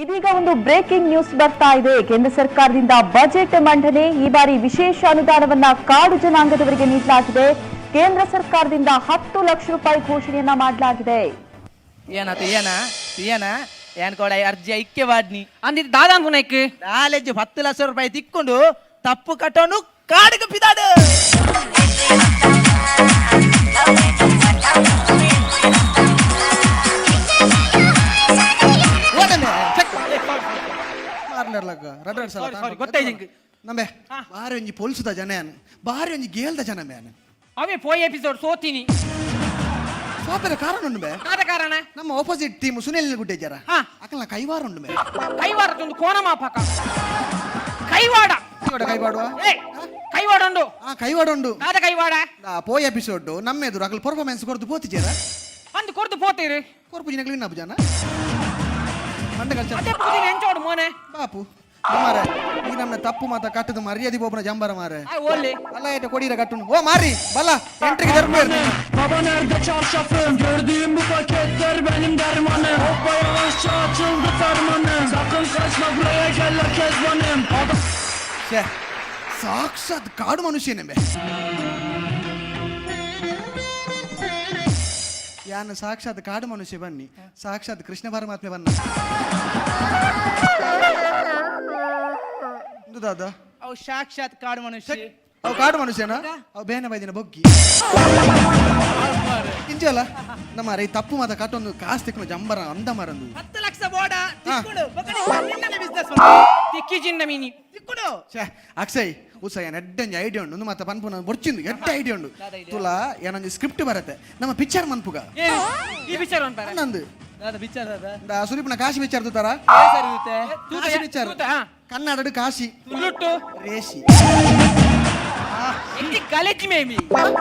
ಇದೀಗ ಒಂದು breaking news ಬರ್ತಾ ಇದೆ. ಕೇಂದ್ರ ಸರ್ಕಾರದಿಂದ ಬಜೆಟ್ ಮಂಡನೆ. ಈ ಬಾರಿ ವಿಶೇಷ ಅನುದಾನವನ್ನ ಕಾಡು ಜನಾಂಗದವರಿಗೆ ನೀಡಲಾಗಿದೆ. ಕೇಂದ್ರ ಸರ್ಕಾರದಿಂದ 10 ಲಕ್ಷ ರೂಪಾಯಿ ಘೋಷಣೆಯನ್ನ ಮಾಡಲಾಗಿದೆ. ಏನ್ ಕೂಡ ಅರ್ಜಿ ಐಕ್ಯ ವಾಡ್ನಿ ಅಂದಿದ್ದು ದಾದಾನ್ ಪುನೈಕ್ ಕಾಲೇಜ್ 10 ಲಕ್ಷ ರೂಪಾಯಿ ತಿಕ್ಕೊಂಡು ತಪ್ಪು ಕಟ್ಟೋನು ಕಾಡಿಗೆ ಪಿದಾಡು. ಗೊತ್ತಾಯ್ತು ನಮ್ಮೆ ಬಾರಿ ಒಂಜಿ ಪೊಲ್ಸುದ ಜನ ಬಾರಿ ಒಂಜಿ ಗೇಲ್ದ ಜನ ಮೇನು ಅವೇ ಪೋಯ್ ಎಪಿಸೋಡ್ ಸೋತೀನಿ ಸೋಪರ ಕಾರಣ ಉಂಡು ಬೇ ಕಾದ ಕಾರಣ ನಮ್ಮ ಆಪೋಸಿಟ್ ಟೀಮ್ ಸುನಿಲ್ ಗುಡ್ಡೆ ಜರ ಅಕಲ್ನ ಕೈವಾರ ಉಂಡು ಬೇ ಕೈವಾರ ಒಂದು ಕೋನ ಮಾಪಕ ಕೈವಾಡ ಕೈವಾಡುವ ಕೈವಾಡ ಉಂಡು ಕೈವಾಡ ಉಂಡು ಕಾದ ಕೈವಾಡ ಪೋಯ್ ಎಪಿಸೋಡ್ ನಮ್ಮ ಎದುರು ಅಕಲ್ ಪರ್ಫಾರ್ಮೆನ್ಸ್ ಕೊಡ್ದು ಪೋತಿಜರ ಅಂದು ಕೊಡ್ದು ಪೋತೀರಿ ಕೊರ್ಪು ಜಿನ ಕ್ಲೀನ್ ಜನ ಮಂಡ ಕಲ್ಚರ್ ಅದೇ ಪುದಿನ ಎಂಚೋಡು ಮೋನೆ ಬಾಪು ಮಾರೆ ಈ ನಮ್ಮ ತಪ್ಪು ಮಾತ ಕಟ್ಟದು ಮರ್ಯಾದೆ ಬೋಬನ ಜಂಬರ ಮಾರೆ ಓಲಿ ಅಲ್ಲ ಏಟ ಕೊಡಿರ ಕಟ್ಟುನು ಓ ಮಾರಿ ಬಲ್ಲ ಎಂಟ್ರಿಗೆ ಧರ್ಮೇರ್ Baba nerede çarşafım gördüğüm bu paketler benim dermanım Hoppa yavaşça açıldı fermanım Sakın kaçma buraya gel la kezbanım ಛೇ ಸಾಕ್ಷಾತ್ ಕಾಡು ಮನುಷ್ಯನೇ ಬೇ ಯಾನು ಸಾಕ್ಷಾತ್ ಕಾಡು ಮನುಷ್ಯ ಬನ್ನಿ ಸಾಕ್ಷಾತ್ ಕೃಷ್ಣ ಪರಮಾತ್ಮೆ ಬನ್ನ ದಾದ ಅವು ಸಾಕ್ಷಾತ್ ಕಾಡು ಮನುಷ್ಯ ಅವು ಕಾಡು ಮನುಷ್ಯನ ಅವು ಬೇನೆ ಬೈದಿನ ಬೊಗ್ಗಿ ಇಂಚಲ್ಲ ನಮ್ಮ ರೈ ತಪ್ಪು ಮಾತ ಕಟ್ಟೊಂದು ಕಾಸು ತಿಕ್ಕೊಂಡು ಜಂಬರ ಅಂದ ಮರಂದು 10 ಲಕ್ಷ ಬೋಡ ತಿಕ್ಕೊಂಡು ನಿನ್ನನೆ ಬಿಸ್ನೆಸ್ ತಿಕ್ಕಿ ಜಿನ್ನ ಮೀನಿ ತಿಕ್ಕೊಂಡು ಛೇ ಅಕ್ಷಯ್ ಉತ್ಸಾಹ ಎಡ್ಡಂಜಿ ಐಡಿಯಾ ಉಂಡು ಮತ್ತೆ ಪನ್ಪುನ ಬೊರ್ಚಿಂದು ಎಡ್ಡ ಐಡಿಯಾ ಉಂಡು ತುಲಾ ಏನೊಂದು ಸ್ಕ್ರಿಪ್ಟ್ ಬರುತ್ತೆ ನಮ್ಮ ಪಿಕ್ಚರ್ ಮನ್ಪುಗ ಈ ವಿಚಾರ ಅಂತಾರೆ ನಂದು ಬಿಚ್ಚಾರ ಸುರಿಪನ ಕಾಶಿ ವಿಚಾರ ತುತ್ತಾರ ಕಾಶಿ ವಿಚಾರ ಕನ್ನಡ ಕಾಶಿ ತುಳುಟ್ಟು ರೇಷಿ ಎಂಟಿ ಕಾಲೇಜ್ ಮೇಮಿ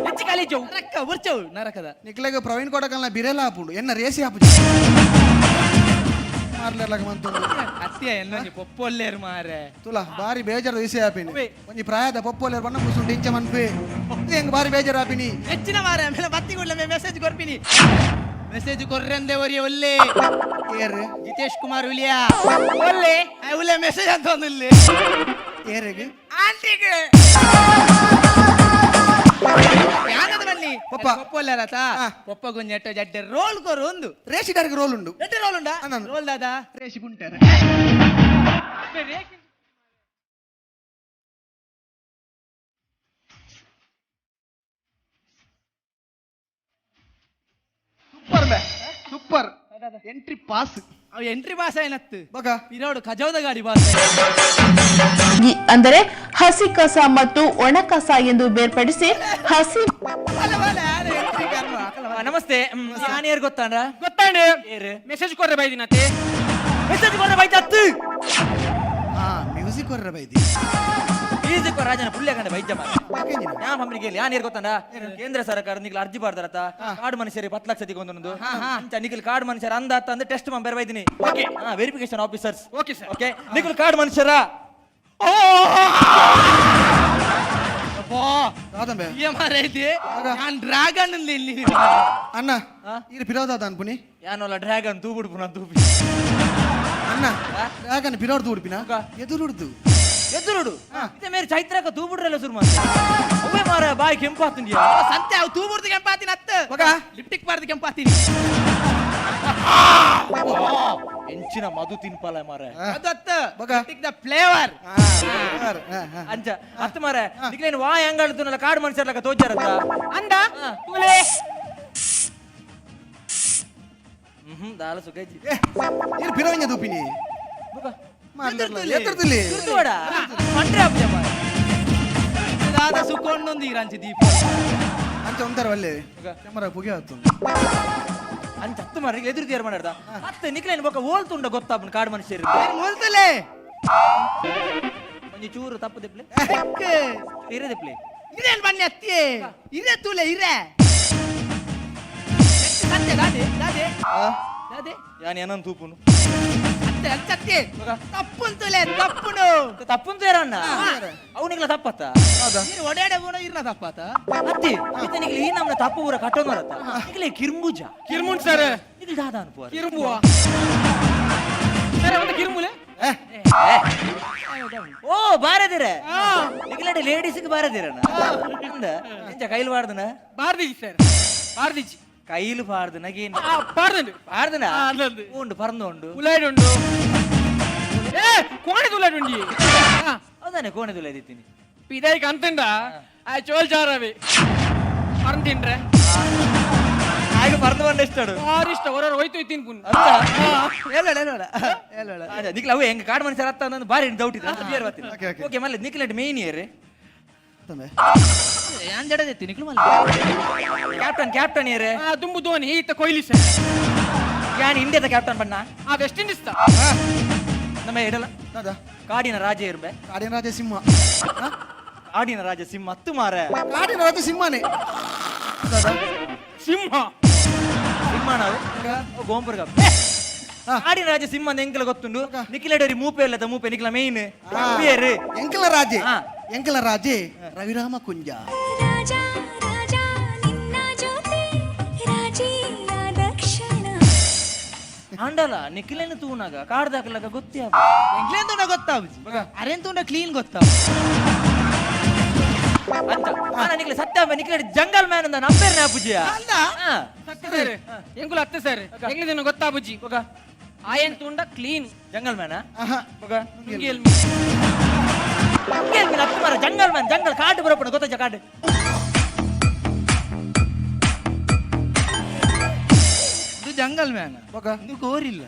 ಎಂಟಿ ಕಾಲೇಜ್ ನರಕ ಉರ್ಚವು ನರಕದ ನಿಕ್ಲೆಗ ಪ್ರವೀಣ್ ಕೊಡಕಲ್ನ ಬಿರೆಲ್ಲ ಹಾಪುಂಡು ಎನ್ನ ರೇಸಿ ಹಾಪು ಮಾರ್ಲೆರ್ಲಕ ಮಂತುಂಡು ಅತ್ಯ ಎನ್ನೊಂಜಿ ಪೊಪ್ಪೊಲ್ಲೇರು ಮಾರೆ ತುಲಾ ಬಾರಿ ಬೇಜಾರು ವಿಷಯ ಹಾಪಿನಿ ಒಂಜಿ ಪ್ರಾಯದ ಪೊಪ್ಪೊಲ್ಲೇರು ಬಣ್ಣ ಮುಸುಂಡು ಇಂಚ ಮನ್ಪೆ ಹೆಂಗ್ ಬಾರಿ ಬೇಜಾರು ಹಾಪಿನಿ ಹೆಚ್ಚಿನ ಮಾರೆ ಆಮೇಲೆ ಬತ್ತಿ ಕೊಡ್ಲೆ ಮೆಸೇಜ್ ಕೊರ್ಪಿನಿ ಮೆಸೇಜ್ ಕೊರ್ರೆಂದೆ ಒರಿಯ ಒಲ್ಲೆ ಏರ್ ಜಿತೇಶ್ ಕುಮಾರ್ ಉಲಿಯಾ ಒಳ್ಳೆ ಉಲ್ಲೆ ಮೆಸೇಜ್ ಅಂತ ಒಂದಿಲ್ಲಿ ಏರೆಗೆ ಆಂಟಿಗೆ ಯಾನದ ಬನ್ನಿ ಪೊಪ್ಪೊಲ್ಲೇರತ ಪೊಪ್ಪ ಗುಂಜೆಟ್ಟ ಜಡ್ಡೆ ರೋಲ್ ಕೊರು ಒಂದು ರೇಷಿ ಡಾರ್ಗೆ ರೋಲ್ ಉಂಡು ಎಡ್ಡೆ ರೋಲ್ ಉಂಡಾ ರೋಲ್ ದಾದಾ ರೇಷಿ ಗುಂಟೆ ಸೂಪರ್ ಬೇ ಸೂಪರ್ ಎಂಟ್ರಿ ಪಾಸ್ ಅವ ಎಂಟ್ರಿ ಪಾಸ್ ಏನತ್ತು ಬಗ ಇರೋಡು ಖಜಾವದ ಗಾಡಿ ಪಾಸ್ ಅಂದರೆ ಹಸಿ ಕಸ ಮತ್ತು ಒಣ ಕಸ ಎಂದು ಬೇರ್ಪಡಿಸಿ ಹಸಿ ನಮಸ್ತೆ ಯಾರು ಗೊತ್ತಾಂಡ್ರ ಗೊತ್ತಾಂಡೆ ಮೆಸೇಜ್ ಕೊರ್ರೆ ಬೈದಿನತ್ತೆ ಮೆಸೇಜ್ ಕೊಡ್ರೆ ಬೈತತ್ತು ಮ್ಯೂಸಿಕ್ ಹೊರ ಬೈದಿ ಮ್ಯೂಸಿಕ್ ರಾಜನ ಪುಳ್ಯ ಕಂಡ ಬೈಜ ಯಾ ಮಮ್ಮನಿಗೆ ಯಾರು ಗೊತ್ತಾಂಡ ಕೇಂದ್ರ ಸರ್ಕಾರ ನಿಖಿಲ್ ಅರ್ಜಿ ಬರ್ದಾರತ್ತ ಕಾಡು ಮನುಷ್ಯರಿಗೆ 10 ಲಕ್ಷ ತಿಗೊಂದು ನಿಖಿಲ್ ಕಾಡು ಮನುಷ್ಯರ ಅಂದ ಅಂದ್ರೆ ಟೆಸ್ಟ್ ಮಂಬರ್ ಬೈದಿನಿ verification officers okay sir okay Nikhil ಕಾಡು ಮನುಷ್ಯರ ಡ್ರಾಗನ್ ಅಣ್ಣ ಇದು ಪಿರೋದಾದ ಅನ್ಪುನಿ ಯಾನೋಲ್ಲ ಡ್ರ್ಯಾಗನ್ ತೂಬಿಡು ಪುನಃ ತೂಪಿ ಅಣ್ಣ ಡ್ರ್ಯಾಗನ್ ಪಿರೋಡ್ ತೂಡ್ಪಿನ ಎದುರುಡ್ದು ಎದುರುಡು ಇದೇ ಮೇರೆ ಚೈತ್ರಕ ತೂಬಿಡ್ರಲ್ಲ ಶುರು ಮಾಡಿ ಅವೇ ಮಾರ ಬಾಯಿ ಕೆಂಪಾತೀನಿ ಸಂತೆ ಅವು ತೂಬಿಡ್ದು ಕೆಂಪಾತೀನಿ ಅತ್ತ ಮಗ ಲಿಪ್ಟಿಕ್ ಪಾರ್ದು ಕೆಂಪಾತೀನಿ ಎಂಚಿನ ಮಧು ತಿನ್ಪಲ್ಲ ಮಾರ ಅದತ್ತ ಮಗ ಲಿಪ್ಟಿಕ್ ದ ಫ್ಲೇವರ್ ಅಂಚ ಅತ್ತ ಮಾರ ನಿಕ್ಲೇನು ವಾ ಹೆಂಗಾಳ್ತನಲ್ಲ ಕಾಡು ಮನುಷ್ಯರ್ಲಕ ತೋಜಾರತ್ತ ಅಂದ ತುಲೆ ದಾಲ ಸುಗೈಜಿ ಇದು ಪಿರೋಂಜ ದೂಪಿನಿ ಮಗ ಎತ್ತರದಲ್ಲಿ ತುರ್ದುವಡ ಮಂಡ್ರೆ ಅಪ್ಪ ಮಾರ ದಾದ ಸುಕೊಂಡೊಂದು ಇರಂಚಿ ದೀಪ ಅಂತ ಒಂಥರ ಒಳ್ಳೆ ಕ್ಯಾಮರಾ ಪುಗೆ ಆಯ್ತು ಅಂತ ಹತ್ತು ಮಾರ ಎದುರು ತಯಾರು ಮಾಡ್ದ ಮತ್ತೆ ನಿಕ್ಲೇನು ಬೊಕ್ಕ ಓಲ್ತುಂಡ ಗೊತ್ತಾಪನ್ ಕಾಡು ಮನುಷ್ಯರು ಓಲ್ತಲೆ ಒಂಜಿ ಚೂರು ತಪ್ಪು ದಿಪ್ಲೆ ಇರೆ ದಿಪ್ಲೆ ಇರೇನ್ ಬನ್ನಿ ಅತ್ತಿ ಇರೆ ತೂಲೆ ಇರೆ ಸತ್ಯ ದಾದೆ ದಾದೆ ದಾದೆ ಯಾನ್ ಏನನ್ ತೂಪುನು ಅತ್ತೆ ಅತ್ತೆ ತಪ್ಪುಂತುಲೆ ತಪ್ಪುನು ತಪ್ಪುಂತು ಯಾರಣ್ಣ ಅವನಿಗ್ಲ ತಪ್ಪತ್ತ ನೀನು ಒಡೆಡೆ ಬೋಣ ಇರ್ನ ತಪ್ಪತ್ತ ಅತ್ತಿ ಇತನಿಗ್ಲಿ ಈ ನಮ್ನ ತಪ್ಪು ಊರ ಕಟ್ಟೋನ್ ಬರತ್ತ ನಿಗ್ಲೆ ಕಿರ್ಮುಜ ಕಿರ್ಮುನ್ ಸರ್ ನಿಗ್ಲಿ ದಾದ ಅನ್ಪುವ ಕಿರ್ಮುವ ಬಾರದಿರ ನಿಖಿಲಡೆ ಲೇಡೀಸ್ಗೆ ಬಾರದಿರಣ್ಣ ಎಂಚ ಕೈಲು ಪಾಡ್ದನ ಬಾರ್ದಿಜಿ ಸರ್ ಬಾರ್ದಿಜಿ ಕೈಲು ಪಾಡ್ದನಗೇನು ಬಾರ್ದಂಡು ಪಾಡ್ದನ ಅಲ್ಲಂದು ಉಂಡು ಪರಂದು ಉಲಾಡುಂಡು ಕೋಣೆ ಉಲಾಡುಂಡಿ ಅದಾನೆ ಕೋಣೆ ತುಳಿದಿತ್ತೀನಿ ಇದಾಯ್ಕ ಅಂತಂಡ ಆ ಚೋಲ್ ಜಾರವೆ ಪರಂತಿಂಡ್ರೆ ಆಗ ಪರಂದು ಬಂದ ಇಷ್ಟಾಡು ಇಷ್ಟ ಹೊರ ಹೋಯ್ತು ತಿನ್ಪುನ್ ನಿಖಿಲ ಅವು ಹೆಂಗ ಕಾಡು ಮನುಷ್ಯರ ಅತ್ತ ಅನ್ನೋದು ಬಾರಿ ಡೌಟ್ ಇದೆ ಬಿಯರ್ Okay, okay. ಬರ್ತೀನಿ ಓಕೆ ಮಲ್ಲ ನಿಖಿಲ ಮೇನ್ ಇಯರ್ ತಂದೆ ಯಾನ್ ಜಡದೈತಿ ನಿಖಿಲ ಮಲ್ಲ ಕ್ಯಾಪ್ಟನ್ ಇಯರ್ ದುಂಬು ಧೋನಿ ಈತ ಕೊಹ್ಲಿ ಸರ್ ಯಾನ್ ಇಂಡಿಯಾದ ಕ್ಯಾಪ್ಟನ್ ಬಣ್ಣ ಆ ವೆಸ್ಟ್ ಇಂಡೀಸ್ ನಮ್ಮ ಇಡಲ್ಲ ದಾದಾ ಕಾಡಿನ ರಾಜ ಇರ್ಬೆ ಕಾಡಿನ ರಾಜ ಸಿಂಹ ಕಾಡಿನ ರಾಜ ಸಿಂಹ ಹತ್ತು ಮಾರ ಕಾಡಿನ ರಾಜ ಸಿಂಹನೇ ದಾದಾ ಸಿಂಹ ಸಿಂಹ ನಾವು ಗೋಂಪುರ್ಗ ಕಾಡಿನ ರಾಜ ಸಿಂಹ ಎಂಕಲ ಗೊತ್ತುಂಡು ನಿಖಿಲಡರಿ ಮೂಪೆ ಇಲ್ಲದ ಮೂಪೆ ನಿಖಿಲ ಮೇನ್ ಬೇರೆ ಎಂಕಲ ರಾಜೆ ಹಾ. ಎಂಕಲ ರಾಜೆ ರವಿರಾಮ ಕುಂಜ ರಾಜಾ ರಾಜಾ ನಿನ್ನ ಜೊತೆ ರಾಜಿಯ ದಕ್ಷಿಣ ಅಂಡಲ ನಿಖಿಲನ ತೂನಾಗ ಕಾಡ್ದಾಕಲಾಗ ಗೊತ್ತೇ ಎಂಗ್ಲೇನ್ ತೂಂಡ ಗೊತ್ತಾವುಜಿ ಅರೆನ್ ತೂಂಡ ಕ್ಲೀನ್ ಗೊತ್ತಾವ ಅಂತ ನಿಖಿಲ ಸತ್ಯ ನಿಖಿಲ ಜಂಗಲ್ ಮ್ಯಾನ್ ಅಂದ ನಂಬೇರ್ನ ಪೂಜ್ಯ ಸರ್ ಎಂಗುಲ ಅತ್ತೆ ಸರ್ ಎಂಗ್ಲಿದೇನು ಗೊತ್ತಾ ಬುಜ್ಜಿ ಆಯನ್ ತುಂಡ ಕ್ಲೀನ್ ಜಂಗಲ್ ಮ್ಯಾನ ನುಂಗಿಯಲ್ ಹತ್ತು ಮಾರ ಜಂಗಲ್ ಮ್ಯಾನ್ ಜಂಗಲ್ ಕಾಡು ಬರಪಣ ಗೊತ್ತ ಕಾಡು ಇದು ಜಂಗಲ್ ಮ್ಯಾನ್ ಇದು ಗೋರಿಲ್ಲ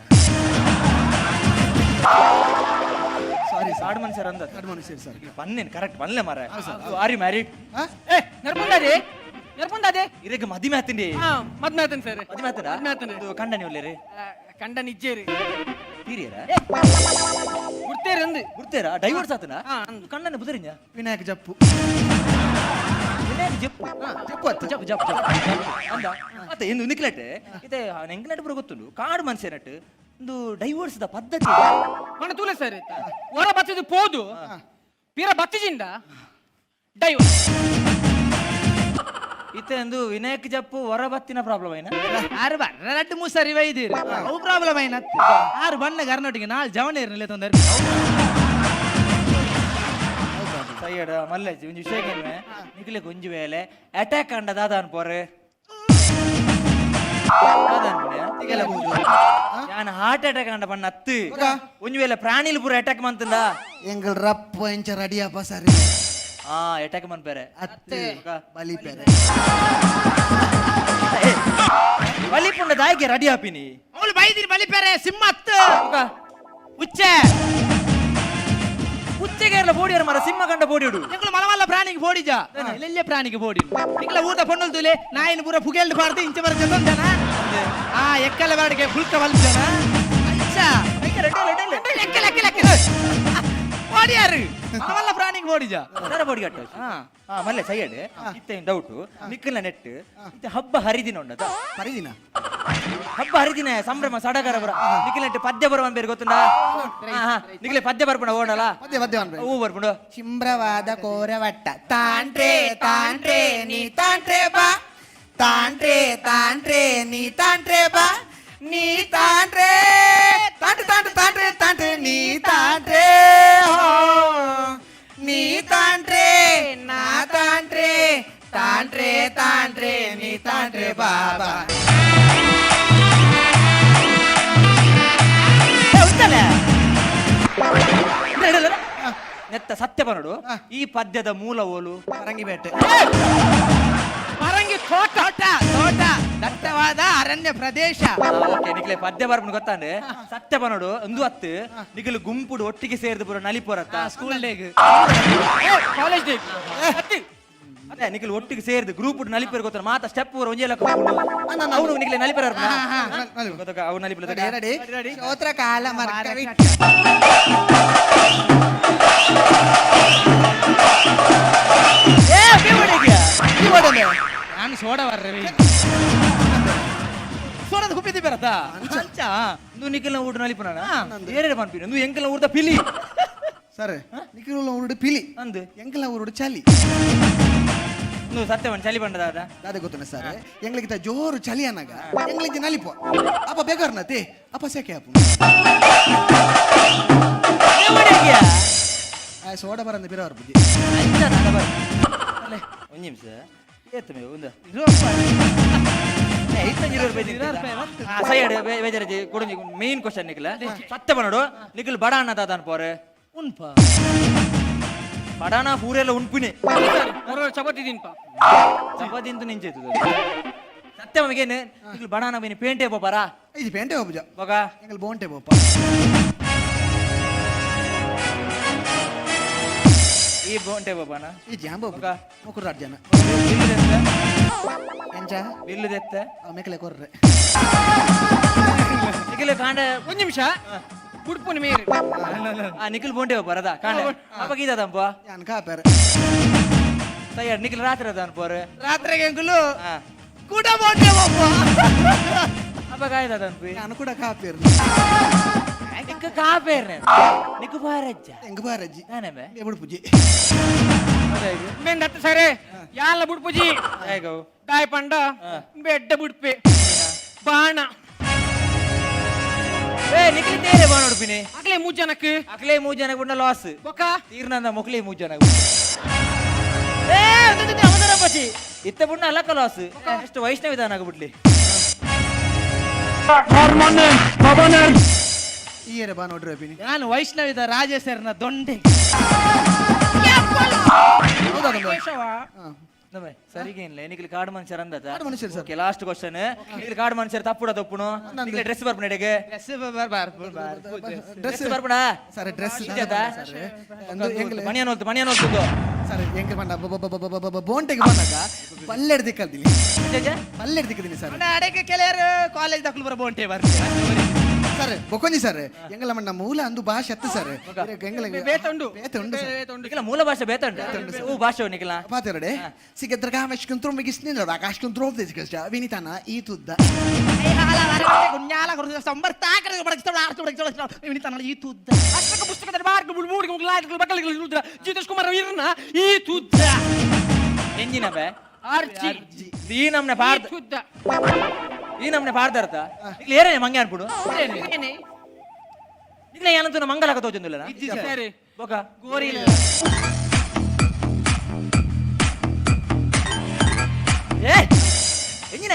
ಸಾರಿ ಕಾಡು ಮನುಷ್ಯರ ಅಂದ ಕಾಡು ಮನುಷ್ಯ ಸರ್ ಪನ್ನೇನು ಕರೆಕ್ಟ್ ಪನ್ಲೆ ಮಾರ ಆರಿ ಮ್ಯಾರಿಡ್ ಏ ನರ್ಪುಂಡಾದೆ ನರ್ಪುಂಡಾದೆ ಇರಗೆ ಮದಿಮೆ ಆತಿಂಡಿ ಮದ್ನಾತನ್ ಸರ್ ಮದಿಮೆ ಆತದ ಮದ್ನಾತನ್ ಕಂಡ ನೀವು ಒಳ್ಳೆ ಕಂಡ ನಿಜ್ಜೇರಿ ತೀರಿಯರ ಗುರ್ತೇರಿ ಅಂದು ಗುರ್ತೇರಾ ಡೈವರ್ಸ್ ಆತನ ಹಾ, ಕಣ್ಣನ ಬುದರಿഞ്ഞ ವಿನಾಯಕ ಜಪ್ಪು ಜಪ್ಪು ಜಪ್ಪು ಅತ್ತ ಜಪ್ ಜಪ್ ಜಪ್ ಅಂದ ಮತ್ತೆ ಎಂದು ನಿಕ್ಲೆಟ್ ಇದೆ ಎಂಗ್ಲೆಟ್ ಬರ ಗೊತ್ತುಂಡು ಕಾಡು ಮನುಷ್ಯ ನಟ್ ಒಂದು ಡೈವರ್ಸ್ ದ ಪದ್ಧತಿ ಮನ ತೂಲೆ ಸರ್ ಹೊರ ಬತ್ತಿದ್ದು ಪೋದು ಪೀರ ಬತ್ತಿಜಿಂದ ಡೈವರ್ಸ್ ಇತ್ತೆ ಒಂದು ವಿನಾಯಕ್ ಜಪ್ಪು ಹೊರ ಬತ್ತಿನ ಪ್ರಾಬ್ಲಮ್ ಏನ ಆರು ಬರ್ರ ರಡ್ಡು ಮೂರು ಸರಿ ವೈದಿರು ಅವು ಪ್ರಾಬ್ಲಮ್ ಐನ ಆರು ಬಣ್ಣ ಗರ್ನೊಟ್ಟಿಗೆ ನಾಲ್ ಜವಣ ಇರ್ನಿಲ್ಲ ತೊಂದರೆ ಸೈಯಡ ಮಲ್ಲೆಜಿ ಒಂದು ವಿಷಯಕ್ಕೆ ನಿಖಿಲೆ ಕೊಂಜಿ ವೇಳೆ ಅಟ್ಯಾಕ್ ಅಂಡ ದಾದಾನ್ ಪೋರೆ ಯಾನ್ ಹಾರ್ಟ್ ಅಟ್ಯಾಕ್ ಅಂಡ ಬಣ್ಣ ಹತ್ತು ಒಂಜಿ ವೇಳೆ ಪ್ರಾಣಿಲ್ ಪೂರ ಅಟ್ಯಾಕ್ ಮಂತಂದ ಎಂಗಲ್ ರಪ್ಪ ಎಂಚ ರಡಿಯಪ್ಪ ಸರಿ ಅಟ್ಯಾಕ್ ಮನ್ಪೇರೆ ಅತ್ತೆ ಬಲಿಪೇರೆ ಬಲಿಪುಂಡ ದಾಯಿಗೆ ರೆಡಿ ಹಾಪಿನಿ ಅವಳು ಬೈದಿರಿ ಬಲಿಪೇರೆ ಸಿಂಹ ಹತ್ತು ಉಚ್ಚೆ ಉಚ್ಚೆಗೆರ್ಲ ಬೋಡಿಯರ್ ಮರ ಸಿಂಹ ಕಂಡ ಬೋಡಿಡು ಎಂಗಳು ಮಲಮಲ್ಲ ಪ್ರಾಣಿಗೆ ಬೋಡಿಜ ಎಲ್ಲೆಲ್ಲೇ ಪ್ರಾಣಿಗೆ ಬೋಡಿ ನಿಂಗಳ ಊಟ ಪೊಣ್ಣಲ್ ತುಲೆ ನಾಯಿನ ಪೂರ ಪುಗೆಲ್ಡ್ ಪಾಡ್ದು ಇಂಚೆ ಬರ ಜನ ಎಕ್ಕಲ ಬಾಡಿಗೆ ಫುಲ್ಕ ಬಲ್ಜನ ಬೋಡಿಯಾರು ಮಲಮಲ್ಲ ಪ್ರಾಣಿಗೆ ಬೋಡಿಜ ಬೋಡಿ ಕಟ್ಟ ಮಲ್ಲೆ ಸೈಯಡ್ ಇತ್ತೆ ಡೌಟ್ ನಿಕ್ಕಲ ನೆಟ್ ಇತ್ತೆ ಹಬ್ಬ ಹರಿದಿನ ಉಂಡದ ಪರಿದಿನ ಹಬ್ಬ ಹರಿದಿನ ಸಂಭ್ರಮ ಸಡಗರ ಬರ ನಿಖಿಲ ನೆಟ್ ಪದ್ಯ ಬರುವನ್ ಬೇರೆ ಗೊತ್ತುಂಡ ನಿಖಿಲೆ ಪದ್ಯ ಬರ್ಪುಂಡ ಓಡಲ್ಲ ಮಧ್ಯ ಮಧ್ಯ ಅನ್ಬೇಕು ಹೂ ಬರ್ಪುಂಡು ಚಿಂಬ್ರವಾದ ಕೋರವಟ್ಟ ತಾಂಟ್ರೆ ತಾಂಟ್ರೆ ನೀ ತಾಂಟ್ರೆ ಬಾ ತಾಂಟ್ರೆ ತಾಂಟ್ರೆ ನೀ ತಾಂಟ್ರೆ ಬಾ ನೀ ತಾಂಟ್ರೆ ತಾಂಟ್ರೆ ತಾಂಟ್ರೆ ತಾಂಟ್ರೆ ತಾಂಟ್ರೆ ನೀ ತಾಂಟ್ರೆ ಹೋ ನೀ ತಾಂಟ್ರೆ ನಾ ತಾಂಟ್ರೆ ತಾಂಟ್ರೆ ತಾಂಟ್ರೆ ನೀ ತಾಂಟ್ರೆ ಬಾಬಾ ನೆತ್ತ ಸತ್ಯ ಬರಡು ಈ ಪದ್ಯದ ಮೂಲ ಓಲು ಪರಂಗಿಬೇಟೆ ಪರಂಗಿ ತೋಟ ತೋಟ ತೋಟ ದಟ್ಟವಾದ ಅರಣ್ಯ ಪ್ರದೇಶ ಓಕೆ ನಿಖಿಲೆ ಪದ್ಯ ಬರ್ಪುಂಡು ಗೊತ್ತಾಂಡೆ ಸತ್ಯ ಬನೋಡು ಒಂದು ಹತ್ತು ನಿಖಿಲು ಗುಂಪುಡು ಒಟ್ಟಿಗೆ ಸೇರಿದು ಪುರ ನಲಿಪೋರತ್ತ ಸ್ಕೂಲ್ ಡೇಗ್ ಕಾಲೇಜ್ ಡೇ ಅದೇ ನಿಖಿಲ್ ಒಟ್ಟಿಗೆ ಸೇರಿದು ಗ್ರೂಪ್ ನಲಿಪೇರ್ ಗೊತ್ತಾರ ಮಾತ ಸ್ಟೆಪ್ ಒಂಜೆ ಅವನು ನಿಖಿಲೆ ನಲಿಪೇರ ಅವು ನಲಿಪೇರ ರೆಡಿ ಸ್ತೋತ್ರ ಕಾಲ ಮರ್ಕವಿ ನಾನು ಸೋಡ ಬರ್ರಿ ಸೋಡದ ಕುಪ್ಪಿದ್ದಿ ಬರತ್ತ ಅಂಚ ನೀವು ನಿಖಿಲ್ನ ಊಟ ನಲಿಪನ ಏನೇ ಪನ್ಪಿ ನೀವು ಎಂಕಲ್ನ ಊಟ ಪಿಲಿ ಸರ್ ನಿಖಿಲ್ ಉರುಡು ಪಿಲಿ ಅಂದು ಎಂಕಲ ಉರುಡು ಚಲಿ ನೀವು ಸತ್ಯವನ್ ಚಲಿ ಬಂಡದ ಅದೇ ಗೊತ್ತುಂಡ ಸರ್ ಎಂಗ್ಲಿಗಿಂತ ಜೋರು ಚಲಿ ಅನ್ನಾಗ ಎಂಗ್ಲಿಂದ ನಲಿಪೋ ಅಪ್ಪ ಬೇಗಾರ್ನತಿ ಅಪ್ಪ ಸೆಕೆ ಅಪ್ಪ ಸೋಡ ಬರಂದ ಬಿರ ಬರ್ಬುದ್ದಿ ಒಂದು ನಿಮಿಷ ಏತ್ ಮೇ ಒಂದು ಮೇನ್ ಕ್ವಶನ್ ನಿಖಿಲ ಸತ್ಯ ಬನೋಡು ನಿಖಿಲ್ ಬಡ ಅನ್ನದ ಅದಾನ ಪೋರೆ ಉನ್ಪ ಬಡಾನ ಪೂರೆಲ್ಲ ಉಣ್ಪಿನಿ ಚಪಾತಿ ತಿನ್ಪ ಚಪಾತಿಂದು ನಿಂಚೈತು ಸತ್ಯ ಮಗೇನು ನಿಖಿಲ್ ಬಡಾನ ಬೇನಿ ಪೇಂಟೇ ಬೋಪಾರಾ ಇದು ಪೇಂಟೆ ಹೋಗ್ಬುಜ ಬಗ ಎಂಗಲ್ ಬೋಂಟೆ ಬೋಪ ಈ ಬೋಂಟೆ ಬೋಪಾನ ಈ ಜಾಂಬ ಬಗ ಮುಕುರು ರಾಜ್ಯನ ಎಂಚ ಬಿಲ್ಲು ದೆತ್ತೆ ಮೇಕಲೆ ಕೊರ್ರೆ ನಿಖಿಲ್ ಕಾಂಡ ಒಂದ್ ನಿಮಿಷ ಕುಡ್ಪುನ ಮೇರೆ ಆ ನಿಖಿಲ್ ಬೋಂಟೆ ಬೋಪಾರದ ಕಾಂಡ ಅವಾಗ ಇದದಂಪ ಯಾನ್ ಕಾಪೇರೆ ಸಯ್ಯಡ್ ನಿಖಿಲ್ ರಾತ್ರಿ ಅದಾನ ಪೋರೆ ರಾತ್ರಿಗೆ ಎಂಗುಲು ಹಾ ಕೂಡ ಬೋಂಟೆ ಬಾಪ ಅವಾಗ ಇದದನ್ ಪಿ ನಾನು ಕೂಡ ಕಾಪೇರ್ ನಿಕ್ಕ ಕಾಪೇರ್ನೆ ನಿಕ್ಕು ಬಾರಜ್ಜ ಎಂಗ ಬಾರಜ್ಜಿ ನಾನೇಮೆ ಎಬುಡು ಪೂಜೆ ಮೇನ್ ದತ್ತ ಸರಿ ಯಾಲ ಬುಡ್ಪುಜಿ ಹೇಗೋ ದಾಯ್ ಪಂಡ ಬೆಡ್ಡ ಬುಡ್ಪೆ ಬಾಣ ಏ ನಿಖಿಲ್ ತೇರೆ ಬಾ ನೋಡ್ಪಿನಿ ಆಗ್ಲೇ 3 ಜನಕ್ಕೆ ಅಕ್ಲೇ 3 ಜನಕ್ಕೆ ಬಿಟ್ಟ ಲಾಸ್ ಬೊಕ್ಕ ತೀರ್ನಂದ ಮೊಕ್ಲಿ 3 ಜನಕ್ಕೆ ಏ ಅವದರ ಪಚಿ ಇತ್ತ ಬುಣ್ಣ ಅಲ್ಲಕ ಲಾಸ್ ಎಷ್ಟು ವೈಷ್ಣವ ವಿಧಾನ ಆಗ್ಬಿಟ್ಲಿ ಈಯರೆ ಬಾ ನೋಡ್ರಿ ಅಭಿನಿ ನಾನು ವೈಷ್ಣವಿದ ರಾಜೇಶ್ವರನ ದೊಂಡೆ ಹೌದಾ ನಮ್ಮೆ ಸರಿಗೆ ಇಲ್ಲ ನಿಖಿಲ್ ಕಾಡು ಮನುಷ್ಯರ ಅಂದತ ಕಾಡು ಮನುಷ್ಯರು sir. Okay last question Nikhil ಕಾಡು ಮನುಷ್ಯರ ತಪ್ಪುಡ ತಪ್ಪುನು ನಿಖಿಲ್ ಡ್ರೆಸ್ ಬರ್ಪು ನಡೆಗೆ ಡ್ರೆಸ್ ಬರ್ಪುಡ ಸರ್ ಡ್ರೆಸ್ ಮಣಿಯನ್ ಹೋಲ್ತುದು ಸರ್ ಹೆಂಗೆ ಬಂದ ಬೋಂಟೆಗೆ ಬಂದಾಗ ಪಲ್ಲೆಡ್ ದಿಕ್ಕಲ್ದಿನಿ ಪಲ್ಲೆಡ್ ದಿಕ್ಕದಿನಿ ಸರ್ ಅಡಕೆ ಕೆಲವರು ಕಾಲೇಜ್ ತಕ್ಕಲು ಬರ ಬೋಂಟೆ ಬರ್ತಾರೆ ಸರ್ ಬೊಕೊಂಜಿ ಸರ್ ಎಂಗಲ ಮಣ್ಣ ಮೂಲ ಅಂದು ಭಾಷೆ ಅತ್ತು ಸರ್ ಎಂಗಲ ಬೇತುಂಡು ಬೇತೆ ಉಂಡು ಸರ್ ನಿಖಿಲ ಮೂಲ ಭಾಷೆ ಬೇತಂಡ ಹೂ ಭಾಷೆ ನಿಖಿಲ ಪಾತೆರಡೆ ಸಿಗದ್ರ ಕಾಮಶ್ಕಂತ್ರೋ ಮಿಗಿಸ್ನಿಂದ ಆಕಾಶ್ಕಂತ್ರೋ ದೇಶಕಷ್ಟ ವಿನಿತಾನ ಈ ತುದ್ದ ಕುഞ്ഞാല കുറച്ച് സമ്പർത്താക്കര ഈ തുദ്ദ ಅಷ್ಟಕ ಪುಸ್ತಕದ ಬಾರ್ಕ ಬುಡ್ಬುಡಿಗೆ ಮುಗ್ಲಾಯ್ತು ಬಕ್ಕಲಿಗೆ ರುದ್ರ ಜಿತೇಶ್ ಕುಮಾರ್ ಇರ್ನ ಈ ತುದ್ದ ಎಂಜಿನ ಬೇ ಆರ್ಚಿ ಈ ನಮ್ನೆ ಪಾರ್ದ ತುದ್ದ ಈ ನಮ್ನೆ ಪಾರ್ದರ್ತ ನಿಖಿಲ್ ಏನೇ ಮಂಗೆ ಅನ್ಬಿಡು ಏನೇ ನಿಖಿಲ ಏನಂತ ಮಂಗಲಕ ತೋಚಂದಿಲ್ಲ ಸರಿ ಬೊಕ ಗೋರಿಲ್ಲ ಏ ಎಂಜಿನ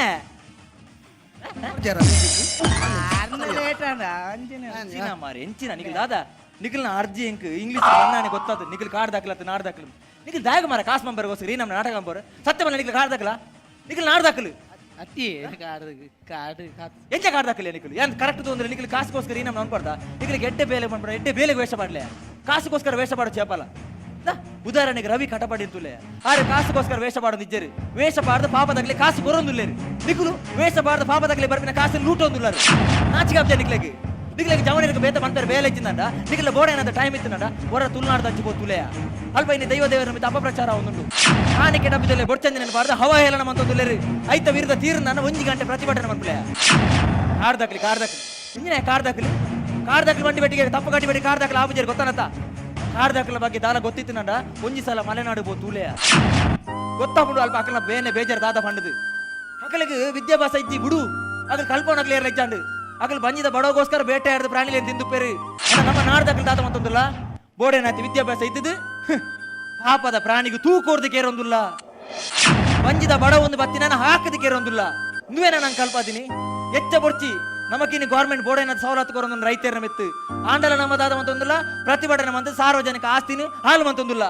ಎಂಚಿನ ಮಾರಿ ಎಂಚಿನ ನಿಖಿಲ್ ದಾದ ನಿಖಿಲ್ನ ಅರ್ಜಿ ಎಂಕ್ ಇಂಗ್ಲಿಷ್ ಬಣ್ಣಾನೆ ಗೊತ್ತಾದ ನಿಖಿಲ್ ಕಾಡ್ ದಾಖಲತ್ ನಾಡ್ ದಾಖಲು ನಿಖಿಲ್ ದಾಯಗ ಮಾರ ಕಾಸ್ ಮಂಬರ್ಗೋಸ್ಕರ ಈ ನಮ್ಮ ನಾಟಕ ಅಂಬೋರು ಸತ್ಯ ಬಲ್ಲ ನಿಖಿಲ್ ಕಾಡ್ ದಾಖಲ ನಿಖಿಲ್ ನಾಡ್ ದಾಖಲು ಅತ್ತಿ ಕಾಡು ಕಾಡು ಎಂಚ ಕಾಡ್ ದಾಖಲೆ ನಿಖಿಲ್ ಏನ್ ಕರೆಕ್ಟ್ ತೊಂದ್ರೆ ನಿಖಿಲ್ ಕಾಸ್ಗೋಸ್ಕರ ಈ ನಮ್ಮ ಅನ್ಪಡ್ದ ನಿಖಿಲ್ಗೆ ಎಡ್ಡೆ ಬೇಲೆ ಮಾಡ್ಬಿಡ ಎಡ್ಡೆ ಬೇಲೆಗೆ ವೇಷ ಮಾಡ್ಲೆ ಕಾಸುಗೋಸ್ಕರ ವೇಷ ಪಾಡು ಚೇಪಲ್ಲ ಉದಾಹರಣೆಗೆ ರವಿ ಕಟಪಾಡಿ ಅಂತುಲೆ ಆದ್ರೆ ಕಾಸುಗೋಸ್ಕರ ವೇಷ ಪಾಡು ನಿಜ್ಜರಿ ವೇಷ ಪಾಡ್ದು ಪಾಪದಾಗ್ಲಿ ಕಾಸು ಬರೋಂದಿಲ್ಲೇರಿ ನಿಖಿಲು ವೇಷ ಪಾಡ್ದು ಪಾಪದಾಗ್ಲಿ ಬರ್ಬಿನ ಕಾಸು ಲೂಟೊಂದಿಲ್ಲಾರು ನಾಚಿಕಾಬ್ಜ ನಿಖಿಲೆಗೆ ಜವನಿಗೆ ಬೇತ ಬಂತಾರೆ ಬೇಲೆ ಇಚ್ಚಿಂದ ನಿಖಿಲ ಬೋಡ ಏನಂತ ಟೈಮ್ ಇತ್ತಿನಂಡ ಹೊರ ತುಳುನಾಡ್ದು ಹಂಚಿಪೋ ತುಲೆಯ ಅಲ್ಪ ಇನ್ನು ದೈವ ದೇವರ ಮಿತ ಅಪಪ್ರಚಾರ ಒಂದುಂಟು ಆನೆಕೆ ಡಬ್ಬದಲ್ಲಿ ಬೊಡ್ಚಂದಿನ ಬಾರ್ದ ಹವಹೇಳನ ಮಂತೊಂದುಲ್ಲೇರಿ ಐತ ವಿರುದ್ಧ ತೀರ್ನ 1 ಗಂಟೆ ಪ್ರತಿಭಟನೆ ಮಂತ್ಲೆ ಕಾರ್ ದಾಖಲಿ ಇಂಜಿನ ಕಾರ್ ದಾಖಲಿ ಬಂಡಿ ಬೆಟ್ಟಿಗೆ ತಪ್ಪು ಗಟ್ಟಿ ಬೆಟ್ಟಿ ಕಾರ್ ದಾಖಲೆ ಆಪುಜೇರಿ ಗೊತ್ತಾನತ್ತ ಕಾರ್ ದಾಖಲ ಬಗ್ಗೆ ದಾಲ ಗೊತ್ತಿತ್ತು ನಂಡ ಒಂಜಿ ಸಲ ಮಲೆನಾಡು ಬೋ ತೂಲೆಯ ಗೊತ್ತಾಗ್ಬಿಡು ಅಲ್ಪ ಅಕ್ಕಲ ಬೇನೆ ಬೇಜಾರು ದಾದ ಪಂಡದು ಅಕ್ಕಲಿಗೆ ವಿದ್ಯಾಭ್ಯಾಸ ಇದ್ದಿ ಬಿಡು ಅದ್ರ ಕಲ್ಪನಾಗ್ಲಿ ಏರ್ಲ ಇಜ್ಜಾಂಡು ಅಕ್ಕಲ್ ಬಂಜಿದ ಬಡವಗೋಸ್ಕರ ಬೇಟೆ ಆಡಿದ ಪ್ರಾಣಿಲಿ ತಿಂದು ಪೇರಿ ನಮ್ಮ ನಾಡು ದಾಖಲೆ ದಾದ ಮತ್ತೊಂದಿಲ್ಲ ಬೋಡೇನಾತಿ ವಿದ್ಯಾಭ್ಯಾಸ ಇದ್ದಿದ್ದು ಪಾಪದ ಪ್ರಾಣಿಗೆ ತೂಕೋರ್ದು ಕೇರೊಂದಿಲ್ಲ ಬಂಜಿದ ಬಡ ಒಂದು ಬತ್ತಿನ ಹಾಕದ ಕೇರೊಂದಿಲ್ಲ ನೀವೇನ ನಂಗೆ ಕಲ್ಪಾದೀನಿ ಎಚ್ಚ ಬೊಡ್ಚಿ ನಮಕಿನಿ ಗೌರ್ಮೆಂಟ್ ಬೋರ್ಡ್ ಸವಲತ್ತು ಕೊರೊಂದು ರೈತರ ಮೆತ್ತು ಆಂಡಲ ನಮ್ಮದಾದ ಮಂತೊಂದಿಲ್ಲ ಪ್ರತಿಭಟನೆ ಮಂತ ಸಾರ್ವಜನಿಕ ಆಸ್ತಿನಿ ಹಾಲು ಮಂತೊಂದಿಲ್ಲ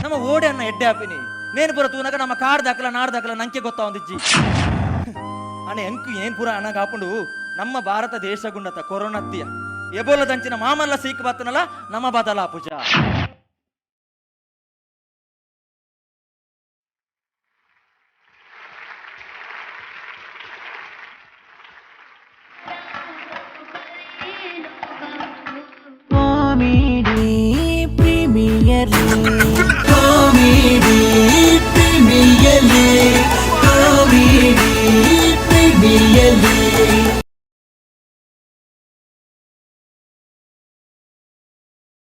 ನಮ್ಮ ಓಡನ್ನ ಎಡ್ಡೆ ಹಾಪಿನಿ ನೇನು ಪುರ ತೂನಗ ನಮ್ಮ ಕಾಡ್ ದಾಖಲ ನಾಡ್ ದಾಖಲ ನಂಗೆ ಗೊತ್ತಾ ಒಂದಿಜ್ಜಿ ಅಣ್ಣ ಎಂಕು ಏನ್ ಪುರ ಅಣ್ಣಗ ಹಾಕೊಂಡು ನಮ್ಮ ಭಾರತ ದೇಶ ಗುಂಡತ ಕೊರೋನತ್ತಿಯ ಎಬೋಲ ದಂಚಿನ ಮಾಮಲ್ಲ ಸೀಕ್ ಬತ್ತನಲ್ಲ ನಮ್ಮ ಬದಲ ಪೂಜಾ Premier League.